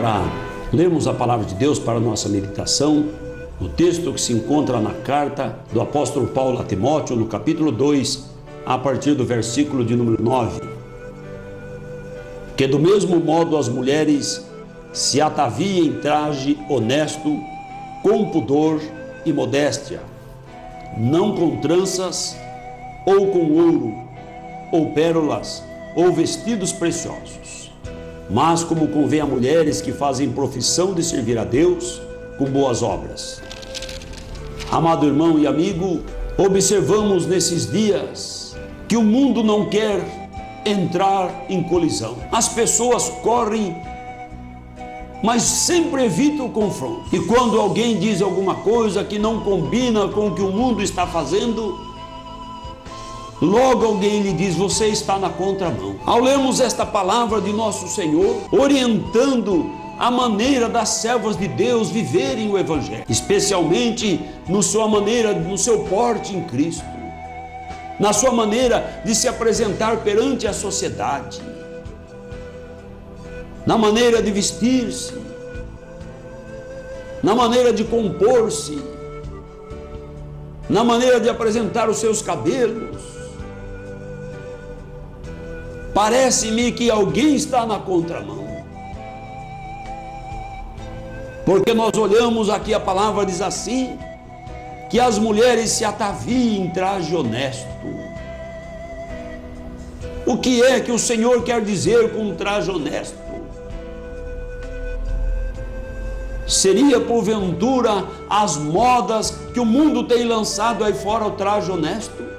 para lermos a palavra de Deus para a nossa meditação, o texto que se encontra na carta do apóstolo Paulo a Timóteo, no capítulo 2, a partir do versículo de número 9. Que do mesmo modo as mulheres se ataviem em traje honesto, com pudor e modéstia, não com tranças, ou com ouro, ou pérolas, ou vestidos preciosos, mas como convém a mulheres que fazem profissão de servir a Deus com boas obras. Amado irmão e amigo, observamos nesses dias que o mundo não quer entrar em colisão. As pessoas correm, mas sempre evitam o confronto. E quando alguém diz alguma coisa que não combina com o que o mundo está fazendo, logo alguém lhe diz: você está na contramão. Ao lermos esta palavra de nosso Senhor, orientando a maneira das servas de Deus viverem o Evangelho, especialmente no seu porte em Cristo, na sua maneira de se apresentar perante a sociedade, na maneira de vestir-se, na maneira de compor-se, na maneira de apresentar os seus cabelos. Parece-me que alguém está na contramão. Porque nós olhamos aqui, a palavra diz assim, que as mulheres se ataviem em traje honesto. O que é que o Senhor quer dizer com um traje honesto? Seria porventura as modas que o mundo tem lançado aí fora, o traje honesto?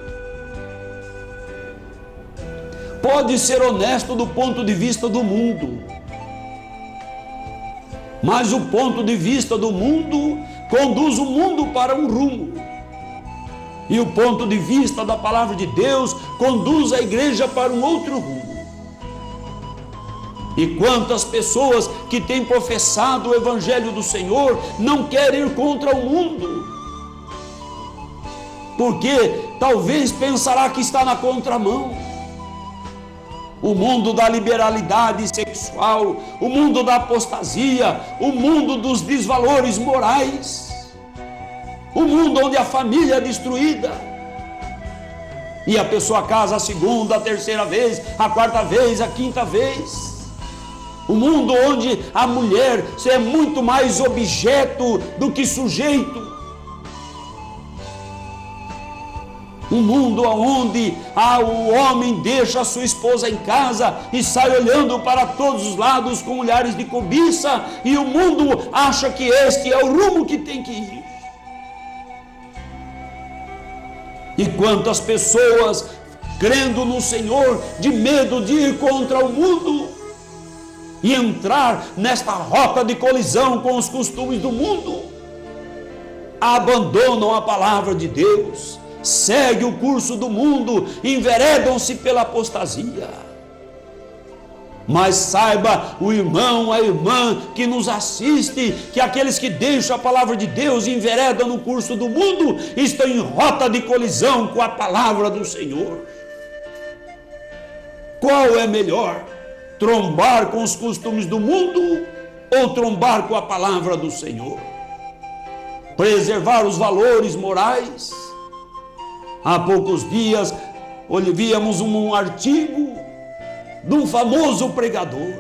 Pode ser honesto do ponto de vista do mundo, mas o ponto de vista do mundo conduz o mundo para um rumo, e o ponto de vista da palavra de Deus conduz a igreja para um outro rumo. E quantas pessoas que têm professado o Evangelho do Senhor não querem ir contra o mundo, porque talvez pensará que está na contramão. O mundo da liberalidade sexual, o mundo da apostasia, o mundo dos desvalores morais, o mundo onde a família é destruída, e a pessoa casa a segunda, a terceira vez, a quarta vez, a quinta vez. O mundo onde a mulher é muito mais objeto do que sujeito. Um mundo onde o homem deixa a sua esposa em casa e sai olhando para todos os lados com olhares de cobiça, e o mundo acha que este é o rumo que tem que ir. E quantas pessoas, crendo no Senhor, de medo de ir contra o mundo e entrar nesta rota de colisão com os costumes do mundo, abandonam a palavra de Deus, segue o curso do mundo, enveredam-se pela apostasia. Mas saiba o irmão, a irmã que nos assiste, que aqueles que deixam a palavra de Deus e enveredam no curso do mundo estão em rota de colisão com a palavra do Senhor. Qual é melhor? Trombar com os costumes do mundo ou trombar com a palavra do Senhor? Preservar os valores morais. Há poucos dias víamos um artigo de um famoso pregador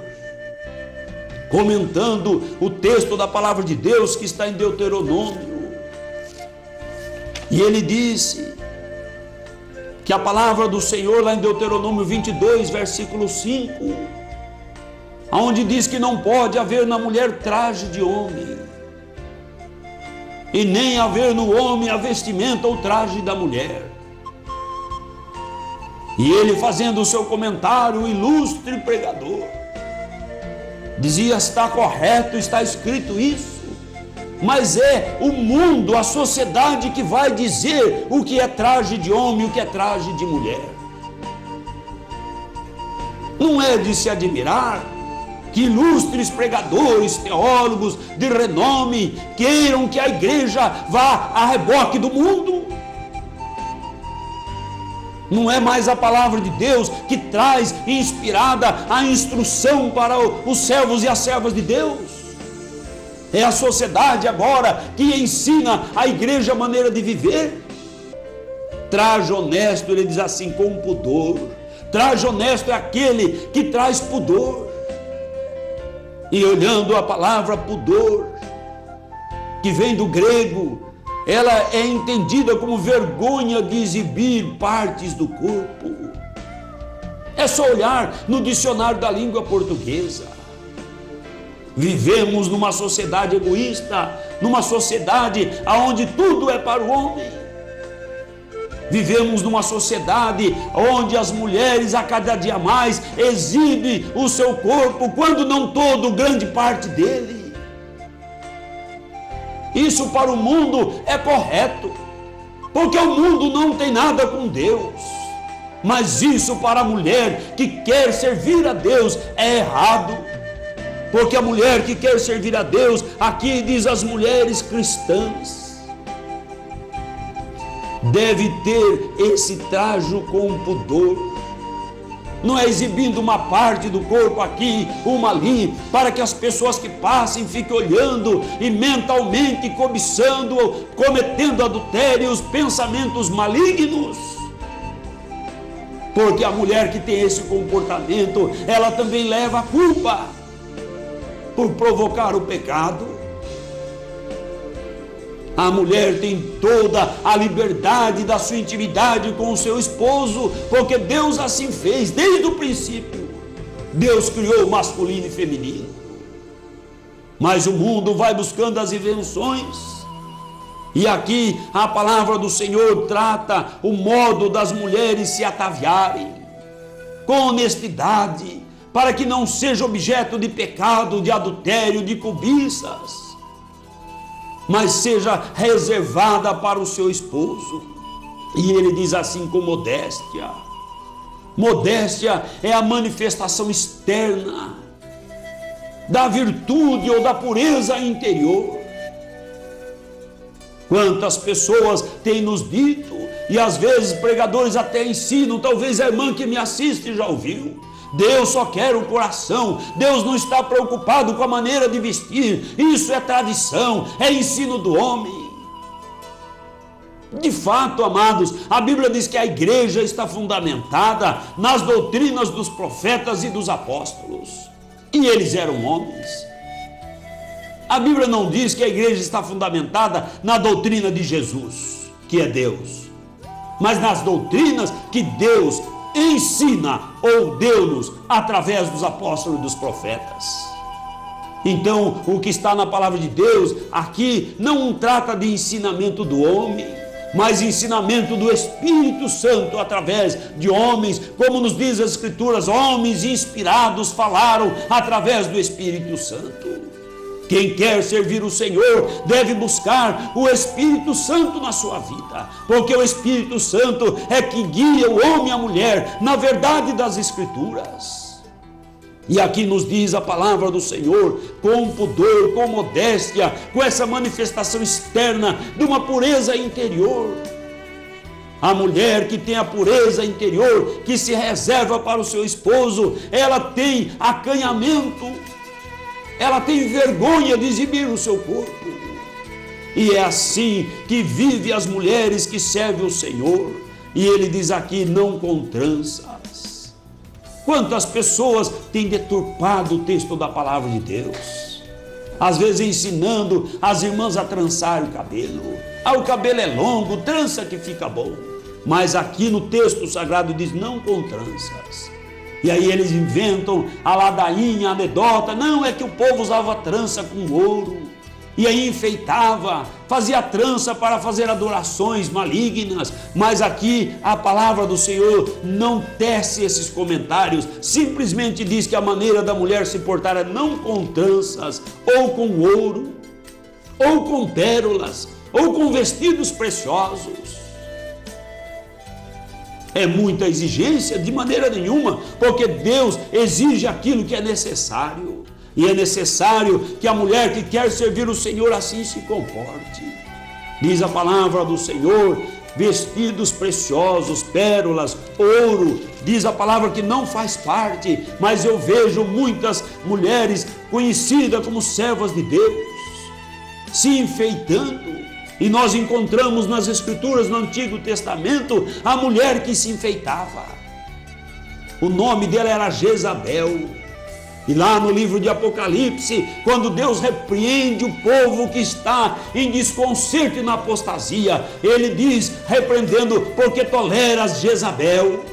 comentando o texto da palavra de Deus que está em Deuteronômio, e ele disse que a palavra do Senhor lá em Deuteronômio 22, versículo 5, onde diz que não pode haver na mulher traje de homem, e nem haver no homem a vestimenta ou traje da mulher. E ele, fazendo o seu comentário, o ilustre pregador dizia: está correto, está escrito isso, mas é o mundo, a sociedade que vai dizer o que é traje de homem e o que é traje de mulher. Não é de se admirar que ilustres pregadores, teólogos de renome queiram que a igreja vá a reboque do mundo. Não é mais a palavra de Deus que traz inspirada a instrução para os servos e as servas de Deus. É a sociedade agora que ensina a igreja a maneira de viver. Traje honesto, ele diz assim, com pudor. Traje honesto é aquele que traz pudor. E olhando a palavra pudor, que vem do grego, ela é entendida como vergonha de exibir partes do corpo. É só olhar no dicionário da língua portuguesa. Vivemos numa sociedade egoísta, numa sociedade onde tudo é para o homem. Vivemos numa sociedade onde as mulheres a cada dia mais exibem o seu corpo, quando não todo, grande parte dele. Isso para o mundo é correto, porque o mundo não tem nada com Deus. Mas isso para a mulher que quer servir a Deus é errado, porque a mulher que quer servir a Deus, aqui diz as mulheres cristãs, deve ter esse trajo com pudor. Não é exibindo uma parte do corpo aqui, uma ali, para que as pessoas que passem fiquem olhando e mentalmente cobiçando, cometendo adultérios, pensamentos malignos. Porque a mulher que tem esse comportamento, ela também leva a culpa por provocar o pecado. A mulher tem toda a liberdade da sua intimidade com o seu esposo, porque Deus assim fez, desde o princípio. Deus criou masculino e feminino. Mas o mundo vai buscando as invenções. E aqui a palavra do Senhor trata o modo das mulheres se ataviarem, com honestidade, para que não seja objeto de pecado, de adultério, de cobiças, mas seja reservada para o seu esposo. E ele diz assim, com modéstia. Modéstia é a manifestação externa da virtude ou da pureza interior. Quantas pessoas têm nos dito, e às vezes pregadores até ensinam, talvez a irmã que me assiste já ouviu: Deus só quer o coração, Deus não está preocupado com a maneira de vestir, isso é tradição, é ensino do homem. De fato, amados, a Bíblia diz que a igreja está fundamentada nas doutrinas dos profetas e dos apóstolos, e eles eram homens. A Bíblia não diz que a igreja está fundamentada na doutrina de Jesus, que é Deus, mas nas doutrinas que Deus ensina ou deu-nos através dos apóstolos e dos profetas. Então, o que está na palavra de Deus aqui não trata de ensinamento do homem, mas ensinamento do Espírito Santo através de homens, como nos diz as Escrituras, homens inspirados falaram através do Espírito Santo. Quem quer servir o Senhor deve buscar o Espírito Santo na sua vida, porque o Espírito Santo é que guia o homem e a mulher na verdade das Escrituras. E aqui nos diz a palavra do Senhor, com pudor, com modéstia, com essa manifestação externa de uma pureza interior. A mulher que tem a pureza interior, que se reserva para o seu esposo, ela tem acanhamento, ela tem vergonha de exibir o seu corpo. E é assim que vive as mulheres que servem o Senhor. E ele diz aqui, não com tranças. Quantas pessoas têm deturpado o texto da palavra de Deus, às vezes ensinando as irmãs a trançar o cabelo. O cabelo é longo, trança que fica bom. Mas aqui no texto sagrado diz, não com tranças. E aí eles inventam a ladainha, a anedota. Não, é que o povo usava trança com ouro, e aí enfeitava, fazia trança para fazer adorações malignas. Mas aqui a palavra do Senhor não tece esses comentários, simplesmente diz que a maneira da mulher se portar é não com tranças, ou com ouro, ou com pérolas, ou com vestidos preciosos. É muita exigência? De maneira nenhuma, porque Deus exige aquilo que é necessário, e é necessário que a mulher que quer servir o Senhor assim se comporte. Diz a palavra do Senhor vestidos preciosos, pérolas, ouro. Diz a palavra que não faz parte, mas eu vejo muitas mulheres conhecidas como servas de Deus, se enfeitando. E nós encontramos nas Escrituras, no Antigo Testamento, a mulher que se enfeitava. O nome dela era Jezabel. E lá no livro de Apocalipse, quando Deus repreende o povo que está em desconcerto e na apostasia, ele diz, repreendendo, porque toleras Jezabel.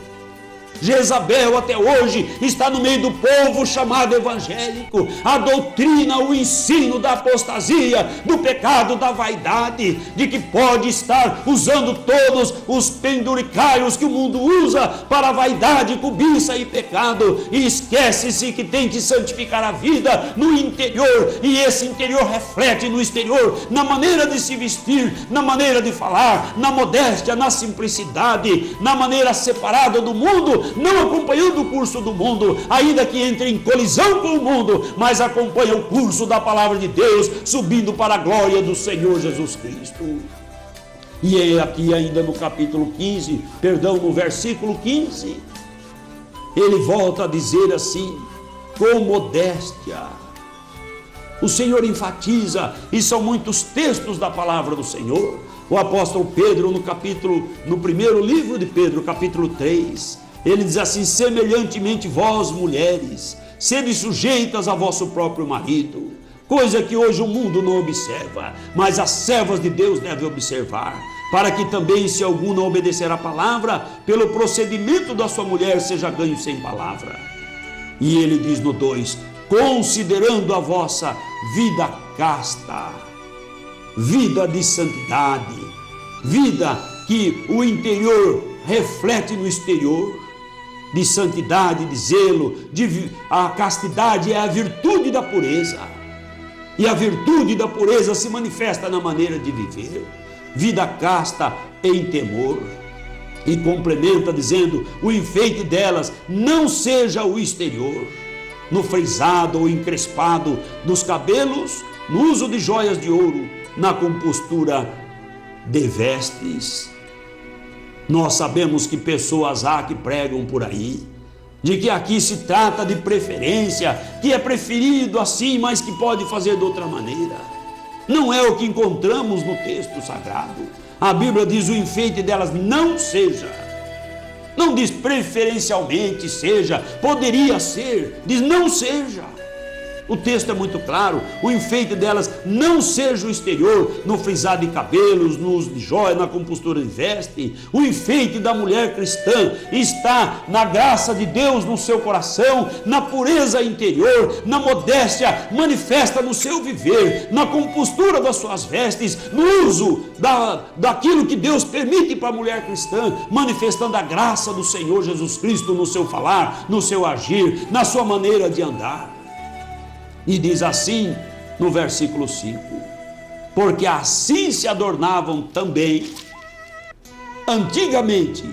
Jezabel até hoje está no meio do povo chamado evangélico. A doutrina, o ensino da apostasia, do pecado, da vaidade, de que pode estar usando todos os penduricalhos que o mundo usa para vaidade, cobiça e pecado, e esquece-se que tem que santificar a vida no interior, e esse interior reflete no exterior, na maneira de se vestir, na maneira de falar, na modéstia, na simplicidade, na maneira separada do mundo, não acompanhando o curso do mundo, ainda que entre em colisão com o mundo, mas acompanha o curso da palavra de Deus, subindo para a glória do Senhor Jesus Cristo. E é aqui ainda no capítulo 15, no versículo 15, ele volta a dizer assim, com modéstia. O Senhor enfatiza, e são muitos textos da palavra do Senhor. O apóstolo Pedro, no primeiro livro de Pedro, capítulo 3, ele diz assim, semelhantemente vós, mulheres, sede sujeitas a vosso próprio marido, coisa que hoje o mundo não observa, mas as servas de Deus devem observar, para que também, se algum não obedecer à palavra, pelo procedimento da sua mulher seja ganho sem palavra. E ele diz no 2, considerando a vossa vida casta, vida de santidade, vida que o interior reflete no exterior, de santidade, de zelo, a castidade é a virtude da pureza, e a virtude da pureza se manifesta na maneira de viver, vida casta em temor, e complementa dizendo, o enfeite delas não seja o exterior, no frisado ou encrespado dos cabelos, no uso de joias de ouro, na compostura de vestes. Nós sabemos que pessoas há que pregam por aí, de que aqui se trata de preferência, que é preferido assim, mas que pode fazer de outra maneira. Não é o que encontramos no texto sagrado. A Bíblia diz o enfeite delas não seja. Não diz preferencialmente seja, poderia ser, diz não seja. O texto é muito claro, o enfeite delas não seja o exterior, no frisar de cabelos, no uso de joia, na compostura de veste. O enfeite da mulher cristã está na graça de Deus no seu coração, na pureza interior, na modéstia manifesta no seu viver, na compostura das suas vestes, no uso daquilo que Deus permite para a mulher cristã, manifestando a graça do Senhor Jesus Cristo no seu falar, no seu agir, na sua maneira de andar. E diz assim no versículo 5, porque assim se adornavam também antigamente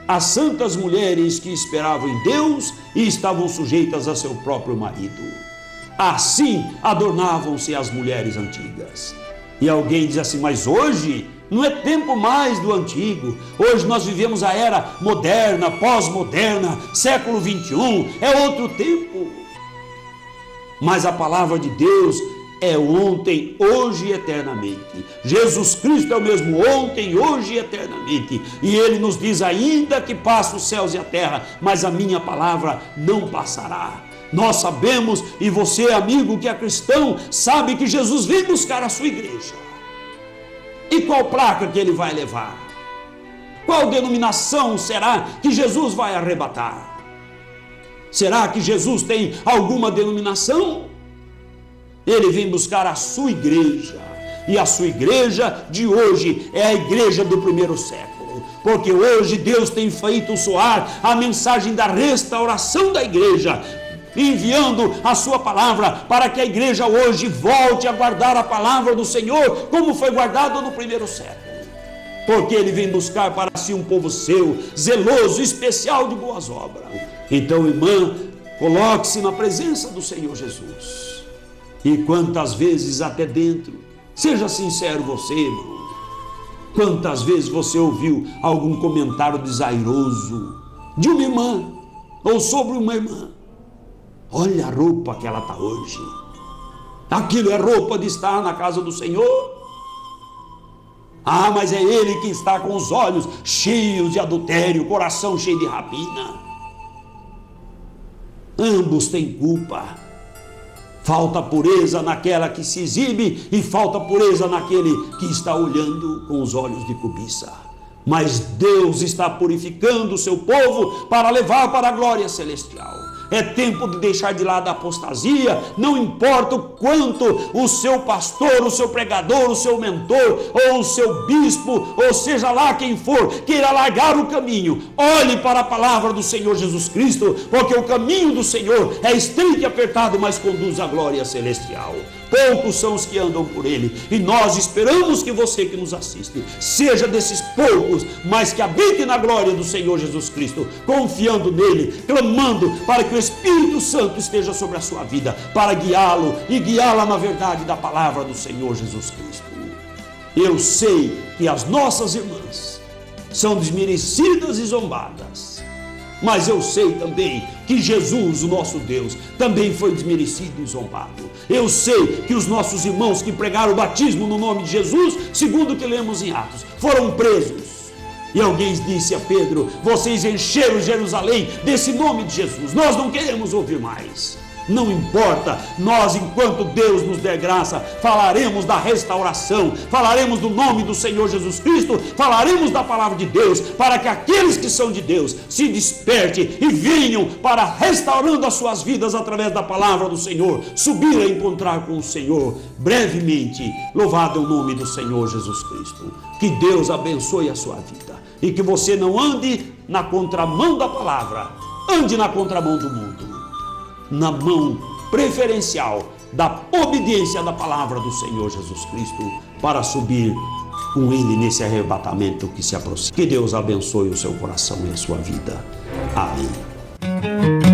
as santas mulheres que esperavam em Deus e estavam sujeitas a seu próprio marido. Assim adornavam-se as mulheres antigas. E alguém diz assim, mas hoje não é tempo mais do antigo, hoje nós vivemos a era moderna, pós-moderna, século 21, é outro tempo. Mas a palavra de Deus é ontem, hoje e eternamente. Jesus Cristo é o mesmo ontem, hoje e eternamente. E Ele nos diz, ainda que passe os céus e a terra, mas a minha palavra não passará. Nós sabemos, e você, amigo que é cristão, sabe que Jesus vem buscar a sua igreja. E qual placa que Ele vai levar? Qual denominação será que Jesus vai arrebatar? Será que Jesus tem alguma denominação? Ele vem buscar a sua igreja. E a sua igreja de hoje é a igreja do primeiro século. Porque hoje Deus tem feito soar a mensagem da restauração da igreja, enviando a sua palavra para que a igreja hoje volte a guardar a palavra do Senhor como foi guardada no primeiro século. Porque Ele vem buscar para si um povo seu, zeloso, especial de boas obras. Então, irmã, coloque-se na presença do Senhor Jesus. E quantas vezes até dentro, seja sincero você, irmão. Quantas vezes você ouviu algum comentário desairoso de uma irmã ou sobre uma irmã? Olha a roupa que ela está hoje. Aquilo é roupa de estar na casa do Senhor? Ah, mas é ele que está com os olhos cheios de adultério, coração cheio de rapina. Ambos têm culpa. Falta pureza naquela que se exibe e falta pureza naquele que está olhando com os olhos de cobiça. Mas Deus está purificando o seu povo para levar para a glória celestial. É tempo de deixar de lado a apostasia. Não importa o quanto o seu pastor, o seu pregador, o seu mentor, ou o seu bispo, ou seja lá quem for, queira largar o caminho. Olhe para a palavra do Senhor Jesus Cristo, porque o caminho do Senhor é estreito e apertado, mas conduz à glória celestial. Poucos são os que andam por ele, e nós esperamos que você que nos assiste seja desses poucos, mas que habite na glória do Senhor Jesus Cristo, confiando nele, clamando para que o Espírito Santo esteja sobre a sua vida, para guiá-lo e guiá-la na verdade da palavra do Senhor Jesus Cristo. Eu sei que as nossas irmãs são desmerecidas e zombadas, mas eu sei também que Jesus, o nosso Deus, também foi desmerecido e zombado. Eu sei que os nossos irmãos que pregaram o batismo no nome de Jesus, segundo o que lemos em Atos, foram presos. E alguém disse a Pedro: vocês encheram Jerusalém desse nome de Jesus, nós não queremos ouvir mais. Não importa, nós, enquanto Deus nos der graça, falaremos da restauração, falaremos do nome do Senhor Jesus Cristo, falaremos da palavra de Deus, para que aqueles que são de Deus se despertem e venham para, restaurando as suas vidas através da palavra do Senhor, subir a encontrar com o Senhor brevemente. Louvado é o nome do Senhor Jesus Cristo. Que Deus abençoe a sua vida e que você não ande na contramão da palavra, ande na contramão do mundo, na mão preferencial da obediência da palavra do Senhor Jesus Cristo, para subir com ele nesse arrebatamento que se aproxima. Que Deus abençoe o seu coração e a sua vida. Amém.